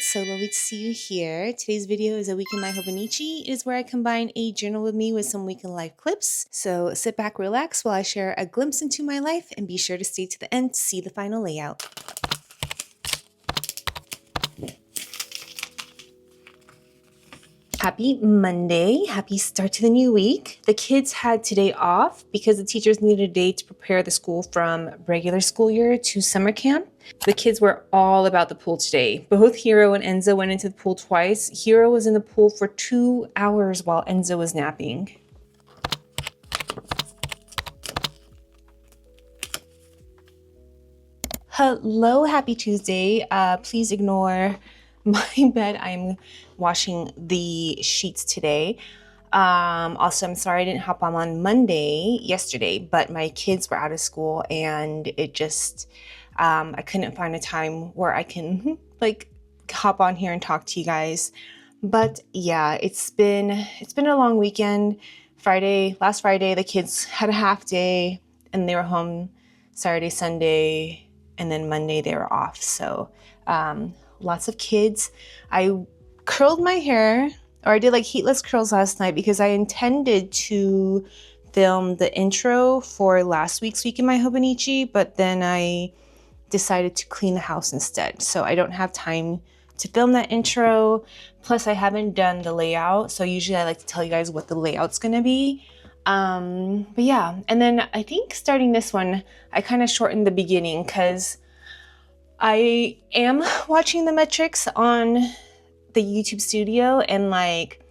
It's so lovely to see you here. Today's video is a week in My Hobonichi. It is where I combine a journal with me with some week in life clips. So sit back, relax while I share a glimpse into my life, and be sure to stay to the end to see the final layout. Happy Monday, happy start to the new week. The kids had today off because the teachers needed a day to prepare the school from regular school year to summer camp. The kids were all about the pool today. Both Hiro and Enzo went into the pool twice. Hiro was in the pool for 2 hours while Enzo was napping. Hello, happy Tuesday. Please ignore my bed. I'm washing the sheets today. Also, I'm sorry I didn't hop on yesterday, but my kids were out of school and it just, I couldn't find a time where I can like hop on here and talk to you guys. But yeah, it's been a long weekend. Last Friday, the kids had a half day and they were home Saturday, Sunday, and then Monday they were off. So, lots of kids. I curled my hair, or I did like heatless curls last night because I intended to film the intro for last week's week in My Hobonichi, but then I decided to clean the house instead. So I don't have time to film that intro. Plus I haven't done the layout. So usually I like to tell you guys what the layout's gonna be. But yeah, and then I think starting this one, I kind of shortened the beginning because I am watching the metrics on the YouTube studio and like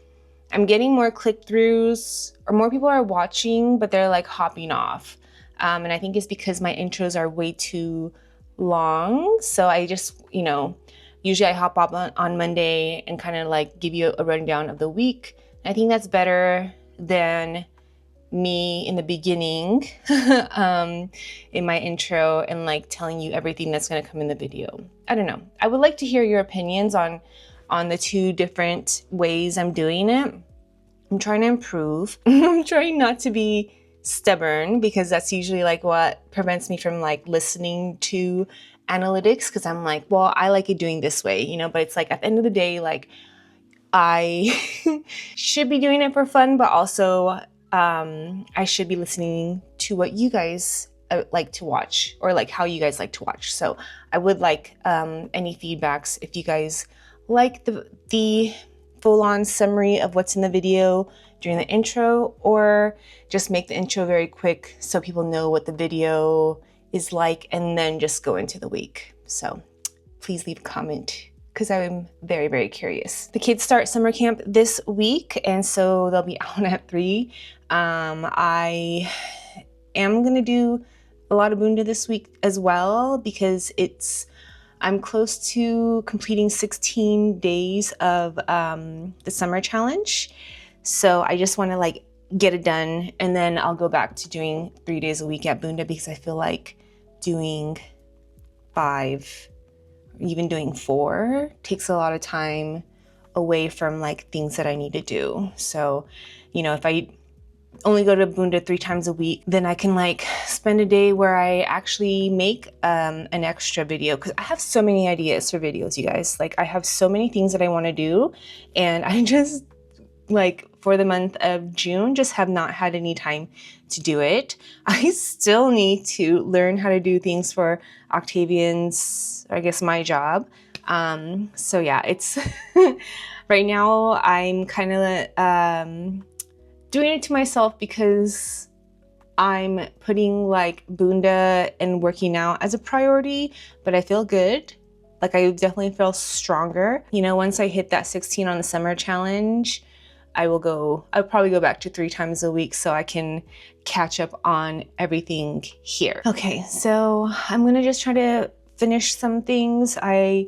I'm getting more click-throughs, or more people are watching, but they're like hopping off. And I think it's because my intros are way too long. So I just, usually I hop up on Monday and kind of like give you a rundown of the week. I think that's better than me in the beginning in my intro and like telling you everything that's going to come in the video. I don't know. I would like to hear your opinions on the two different ways I'm doing it. I'm trying to improve. I'm trying not to be stubborn because that's usually like what prevents me from like listening to analytics, because I'm like, well, I like it doing this way, but it's like at the end of the day, like I should be doing it for fun, but also I should be listening to what you guys like to watch, or like how you guys like to watch. So I would like any feedbacks if you guys like the full-on summary of what's in the video during the intro, or just make the intro very quick so people know what the video is like and then just go into the week. So please leave a comment because I'm very, very curious. The kids start summer camp this week, and so they'll be out at 3. I am gonna do a lot of Bunda this week as well because I'm close to completing 16 days of the summer challenge. So I just wanna like get it done, and then I'll go back to doing 3 days a week at Bunda because I feel like doing 5, even doing 4 takes a lot of time away from like things that I need to do. So, if I only go to Bunda 3 times a week, then I can like spend a day where I actually make an extra video, because I have so many ideas for videos, you guys. Like I have so many things that I want to do, and I just like for the month of June just have not had any time to do it. I still need to learn how to do things for Octavian's, I guess, my job. So yeah, it's right now I'm kind of doing it to myself because I'm putting like Bunda and working out as a priority, but I feel good. Like I definitely feel stronger. Once I hit that 16 on the summer challenge, I'll probably go back to 3 times a week so I can catch up on everything here. Okay, so I'm gonna just try to finish some things. I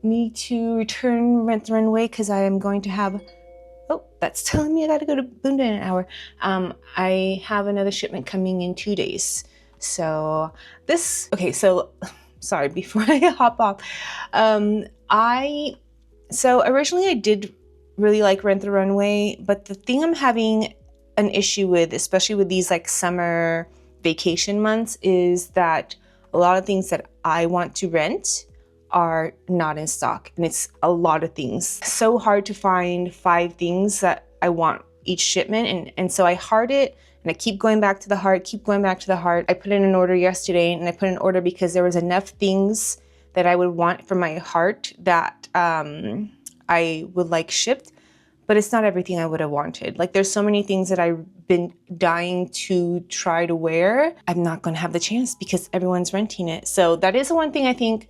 need to return Rent the Runway because I am going to have, oh, that's telling me I gotta go to Bunda in an hour. I have another shipment coming in 2 days. So sorry, before I hop off. So originally I did really like Rent the Runway, but the thing I'm having an issue with, especially with these like summer vacation months, is that a lot of things that I want to rent are not in stock, and it's a lot of things. So hard to find 5 things that I want each shipment, and so I heart it, and I keep going back to the heart, I put in an order yesterday, and I put an order because there was enough things that I would want for my heart that I would like shipped, but it's not everything I would have wanted. Like, there's so many things that I've been dying to try to wear. I'm not gonna have the chance because everyone's renting it. So that is the one thing I think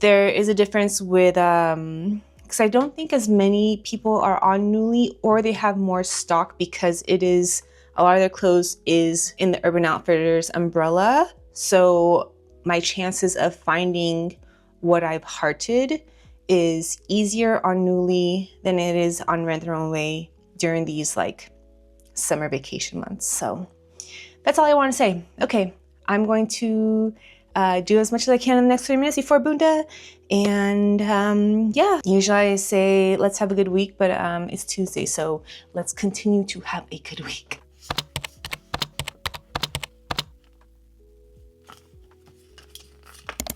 there is a difference with, because I don't think as many people are on Nuuly, or they have more stock because it is, a lot of their clothes is in the Urban Outfitters umbrella. So my chances of finding what I've hearted is easier on Nuuly than it is on Rent the Runway during these like summer vacation months. So that's all I want to say. Okay, I'm going to do as much as I can in the next 3 minutes before Bunda. And yeah, usually I say, let's have a good week, but it's Tuesday, so let's continue to have a good week.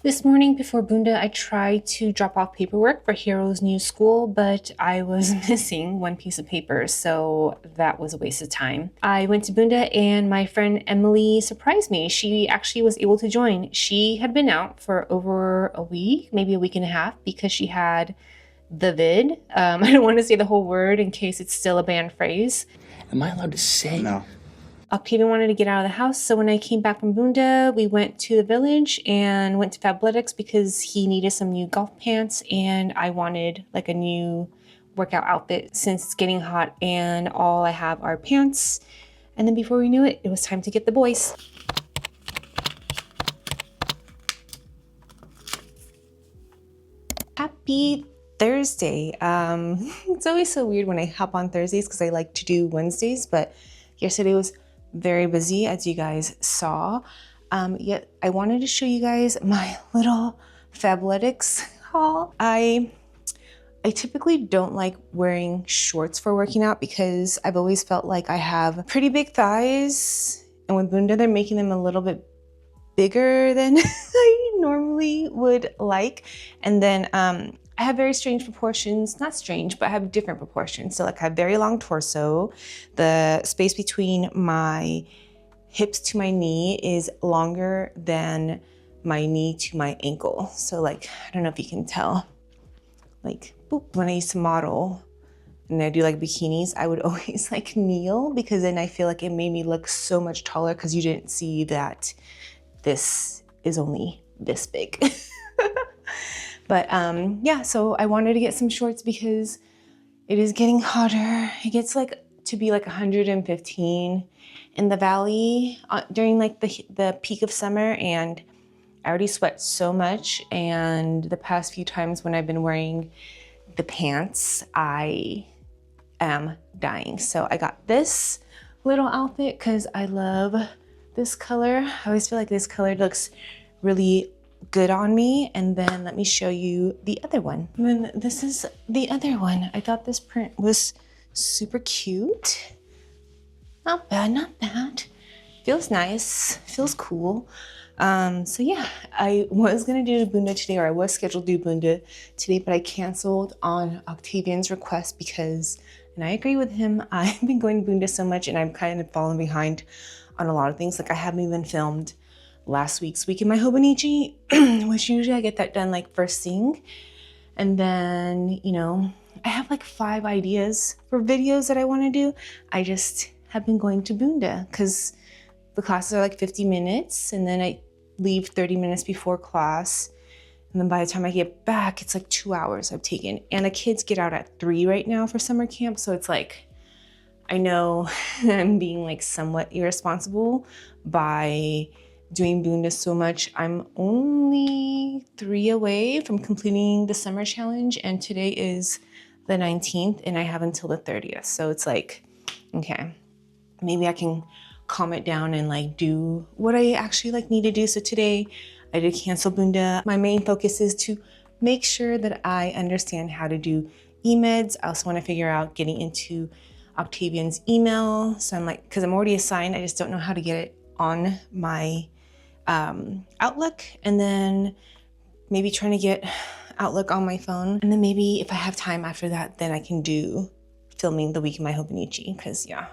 This morning before Bunda, I tried to drop off paperwork for Hero's new school, but I was missing one piece of paper, so that was a waste of time. I went to Bunda and my friend Emily surprised me. She actually was able to join. She had been out for over a week, maybe a week and a half, because she had the vid. I don't want to say the whole word in case it's still a banned phrase. Am I allowed to say? No. Octavian wanted to get out of the house, so when I came back from Bunda, we went to the village and went to Fabletics because he needed some new golf pants, and I wanted like a new workout outfit since it's getting hot and all I have are pants. And then before we knew it, it was time to get the boys. Happy Thursday. It's always so weird when I hop on Thursdays because I like to do Wednesdays, but yesterday was very busy, as you guys saw. Yet I wanted to show you guys my little Fabletics haul. I typically don't like wearing shorts for working out because I've always felt like I have pretty big thighs, and with Bunda they're making them a little bit bigger than I normally would like. And then I have very strange proportions, not strange, but I have different proportions. So like I have very long torso. The space between my hips to my knee is longer than my knee to my ankle. So like, I don't know if you can tell, like boop, when I used to model and I do like bikinis, I would always like kneel because then I feel like it made me look so much taller because you didn't see that this is only this big. But yeah, so I wanted to get some shorts because it is getting hotter. It gets like to be like 115 in the valley during like the peak of summer, and I already sweat so much, and the past few times when I've been wearing the pants, I am dying. So I got this little outfit because I love this color. I always feel like this color looks really good on me. And then let me show you the other one. And then this is the other one. I thought this print was super cute. Not bad, not bad. Feels nice, feels cool. So yeah, I was gonna do Bunda today, or I was scheduled to do Bunda today, but I canceled on Octavian's request because, and I agree with him, I've been going to Bunda so much and I'm kind of falling behind on a lot of things. Like I haven't even filmed last week's week in My Hobonichi, which usually I get that done like first thing. And then, you know, I have like 5 ideas for videos that I wanna do. I just have been going to Bunda because the classes are like 50 minutes and then I leave 30 minutes before class. And then by the time I get back, it's like 2 hours I've taken. And the kids get out at 3 right now for summer camp. So it's like, I know I'm being like somewhat irresponsible by doing Bunda so much. I'm only 3 away from completing the summer challenge. And today is the 19th and I have until the 30th. So it's like, okay, maybe I can calm it down and like do what I actually like need to do. So today I did cancel Bunda. My main focus is to make sure that I understand how to do e-meds. I also want to figure out getting into Octavian's email. So I'm like, because I'm already assigned, I just don't know how to get it on my Outlook. And then maybe trying to get Outlook on my phone. And then maybe if I have time after that, then I can do filming the week of My Hobonichi. Cause yeah,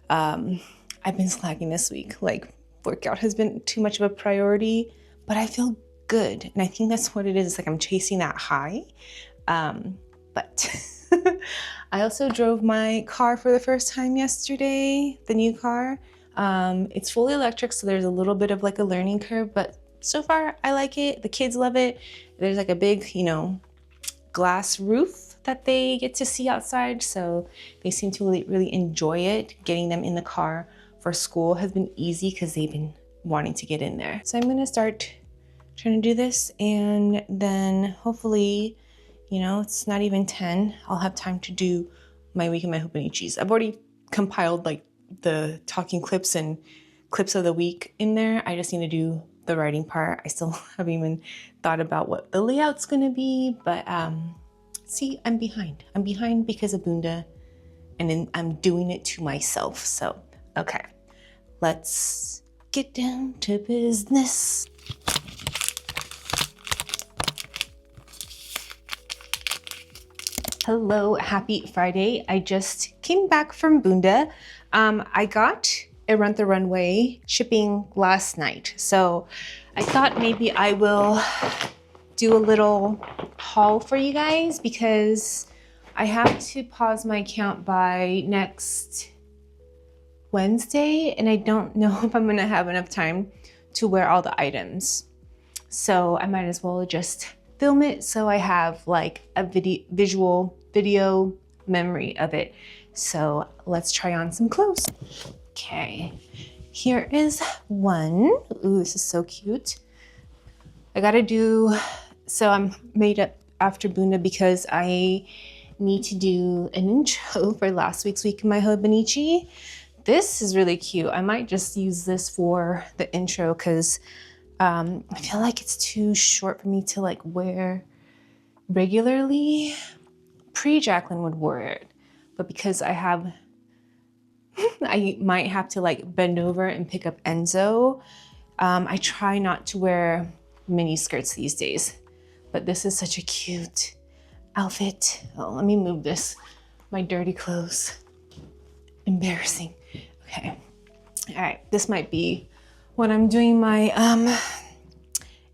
I've been slacking this week. Like workout has been too much of a priority, but I feel good. And I think that's what it is. It's like I'm chasing that high. But I also drove my car for the first time yesterday, the new car. It's fully electric, so there's a little bit of like a learning curve, but so far I like it. The kids love it. There's like a big, you know, glass roof that they get to see outside, so they seem to really enjoy it. Getting them in the car for school has been easy because they've been wanting to get in there. So I'm gonna start trying to do this, and then hopefully, you know, it's not even 10. I'll have time to do my week of My Hobonichis. I've already compiled like the talking clips and clips of the week in there. I just need to do the writing part. I still haven't even thought about what the layout's gonna be, but see, I'm behind. I'm behind because of Bunda, and then I'm doing it to myself. So, okay, let's get down to business. Hello, happy Friday. I just came back from Bunda. I got a Rent the Runway shipping last night. So I thought maybe I will do a little haul for you guys because I have to pause my account by next Wednesday, and I don't know if I'm gonna have enough time to wear all the items. So I might as well just film it so I have like a visual video memory of it. So let's try on some clothes. Okay, here is one. Ooh, this is so cute. So I'm made up after Bunda because I need to do an intro for last week's week of My Hobonichi. This is really cute. I might just use this for the intro because I feel like it's too short for me to like wear regularly. Jacqueline would wear it, but because I might have to like bend over and pick up Enzo. I try not to wear mini skirts these days, but this is such a cute outfit. Oh, let me move this. My dirty clothes. Embarrassing. Okay. All right. This might be what I'm doing my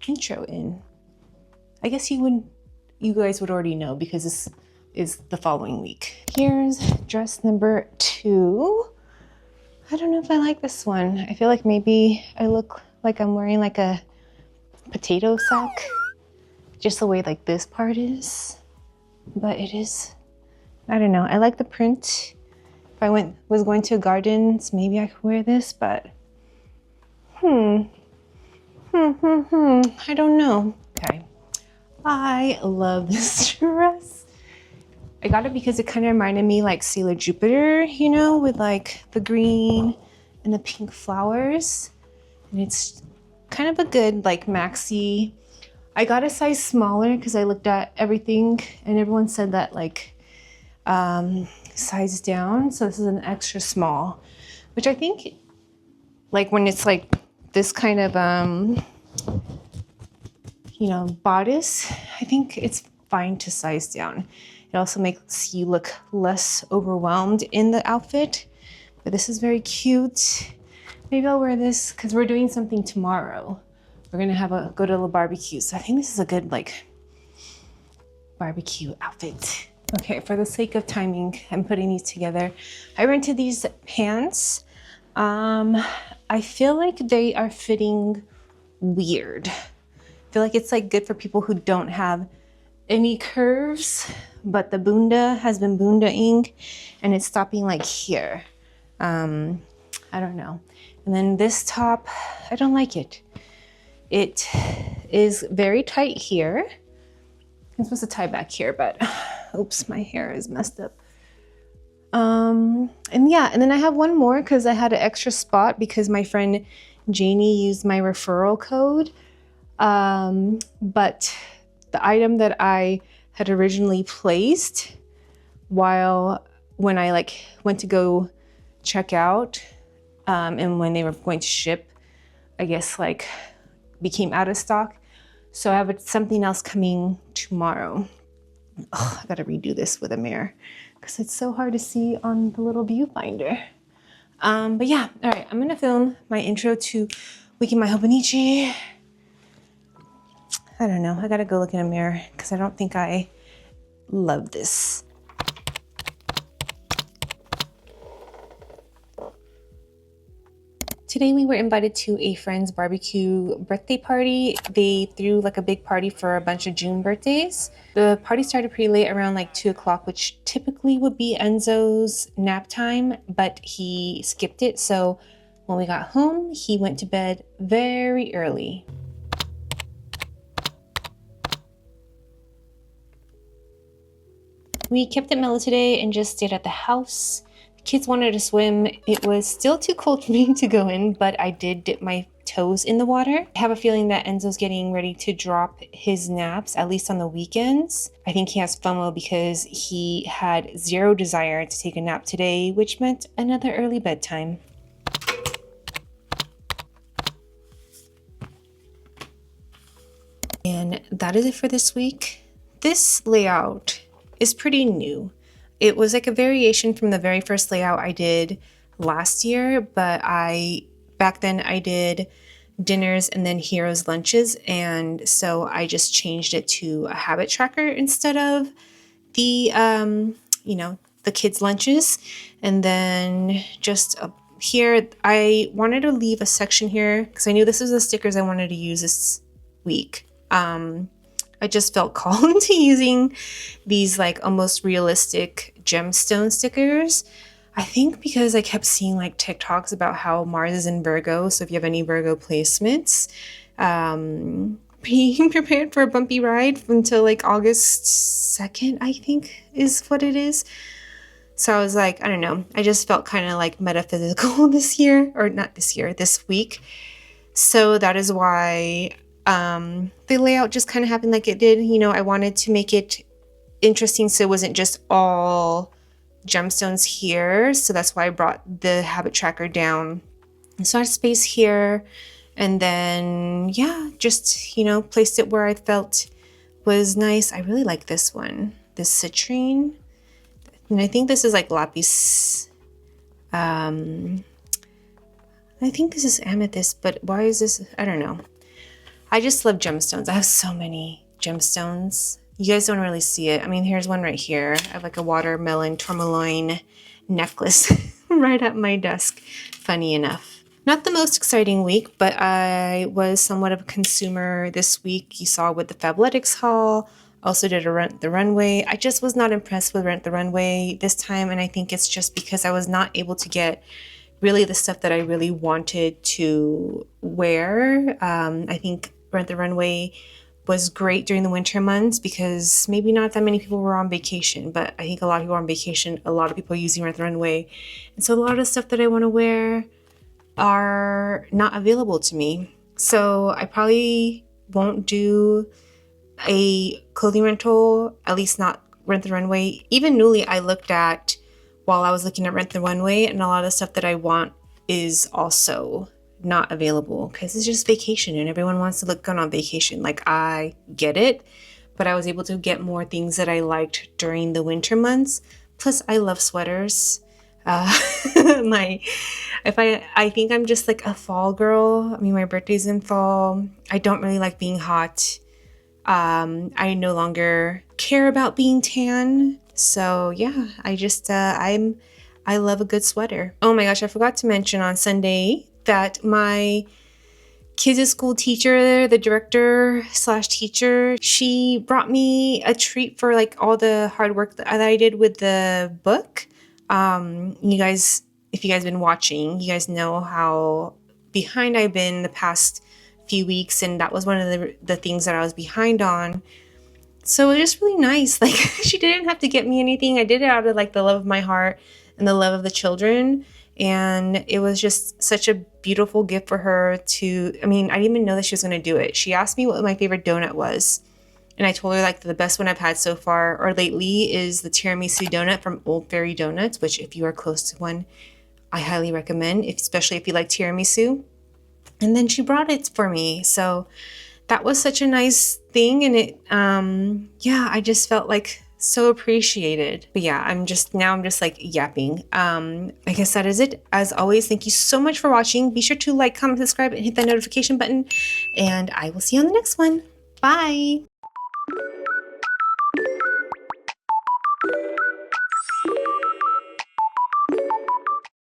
intro in. I guess you guys would already know because this is the following week. Here's dress number 2. I don't know if I like this one. I feel like maybe I look like I'm wearing like a potato sack, just the way like this part is, but it is, I don't know. I like the print. If I was going to a gardens, maybe I could wear this, but I don't know. Okay. I love this dress. I got it because it kind of reminded me like Sailor Jupiter, you know, with like the green and the pink flowers. And it's kind of a good like maxi. I got a size smaller because I looked at everything and everyone said that like size down. So this is an extra small, which I think like when it's like this kind of, you know, bodice, I think it's fine to size down. It also makes you look less overwhelmed in the outfit, but this is very cute. Maybe I'll wear this because we're doing something tomorrow. We're gonna go to a barbecue. So I think this is a good like barbecue outfit. Okay, for the sake of timing, I'm putting these together. I rented these pants. I feel like they are fitting weird. I feel like it's like good for people who don't have any curves, but the Bunda has been Bundaing and it's stopping like here. I don't know. And then this top, I don't like it. It is very tight here. I'm supposed to tie back here, but oops, my hair is messed up. And yeah, and then I have one more because I had an extra spot because my friend Janie used my referral code. But the item that I had originally placed when I like went to go check out, and when they were going to ship, I guess like became out of stock. So I have something else coming tomorrow. Oh, I gotta redo this with a mirror because it's so hard to see on the little viewfinder. But yeah, all right, I'm gonna film my intro to Wiki My Hobonichi. I don't know, I gotta go look in a mirror because I don't think I love this. Today we were invited to a friend's barbecue birthday party. They threw like a big party for a bunch of June birthdays. The party started pretty late, around like 2 o'clock, which typically would be Enzo's nap time, but he skipped it. So when we got home, he went to bed very early. We kept it mellow today and just stayed at the house. Kids wanted to swim. It was still too cold for me to go in, but I did dip my toes in the water. I have a feeling that Enzo's getting ready to drop his naps, at least on the weekends. I think he has FOMO because he had zero desire to take a nap today, which meant another early bedtime. And that is it for this week. This layout is pretty new. It was like a variation from the very first layout I did last year, but back then I did dinners and then heroes lunches, and so I just changed it to a habit tracker instead of the the kids lunches. And then just here I wanted to leave a section here because I knew this was the stickers I wanted to use this week. I just felt called to using these like almost realistic gemstone stickers. I think because I kept seeing like TikToks about how Mars is in Virgo. So if you have any Virgo placements, being prepared for a bumpy ride until like August 2nd, I think is what it is. So I was like, I don't know. I just felt kind of like metaphysical this year, or not this year, this week. So that is why the layout just kind of happened like it did. You know, I wanted to make it interesting so it wasn't just all gemstones here. So that's why I brought the habit tracker down. And so I had space here, and then yeah, just, you know, placed it where I felt was nice. I really like this one, this citrine. And I think this is like lapis. I think this is amethyst, but why is this? I don't know. I just love gemstones. I have so many gemstones. You guys don't really see it. I mean, here's one right here. I have like a watermelon tourmaline necklace right at my desk. Funny enough. Not the most exciting week, but I was somewhat of a consumer this week. You saw with the Fabletics haul. Also did a Rent the Runway. I just was not impressed with Rent the Runway this time, and I think it's just because I was not able to get really the stuff that I really wanted to wear. I think Rent the Runway was great during the winter months because maybe not that many people were on vacation, but I think a lot of people are on vacation. A lot of people are using Rent the Runway. And so a lot of the stuff that I want to wear are not available to me. So I probably won't do a clothing rental, at least not Rent the Runway. Even Nuuly, I looked at while I was looking at Rent the Runway, and a lot of the stuff that I want is also not available because it's just vacation and everyone wants to look good on vacation. Like, I get it, but I was able to get more things that I liked during the winter months. Plus, I love sweaters. I think I'm just like a fall girl. I mean, my birthday's in fall. I don't really like being hot. I no longer care about being tan. So yeah, I love a good sweater. Oh my gosh, I forgot to mention on Sunday that my kids' school teacher, the director/teacher, she brought me a treat for like all the hard work that I did with the book. You guys, if you guys been watching, you guys know how behind I've been the past few weeks, and that was one of the things that I was behind on. So it was just really nice. Like, she didn't have to get me anything. I did it out of like the love of my heart and the love of the children. And it was just such a beautiful gift for her to, I mean, I didn't even know that she was going to do it. She asked me what my favorite donut was. And I told her like the best one I've had so far or lately is the tiramisu donut from Old Fairy Donuts, which if you are close to one, I highly recommend, especially if you like tiramisu. And then she brought it for me. So that was such a nice thing. And it, yeah, I just felt like so appreciated. But yeah, I'm just like yapping. I guess that is it. As always, thank you so much for watching. Be sure to like, comment, subscribe, and hit that notification button. And I will see you on the next one. Bye.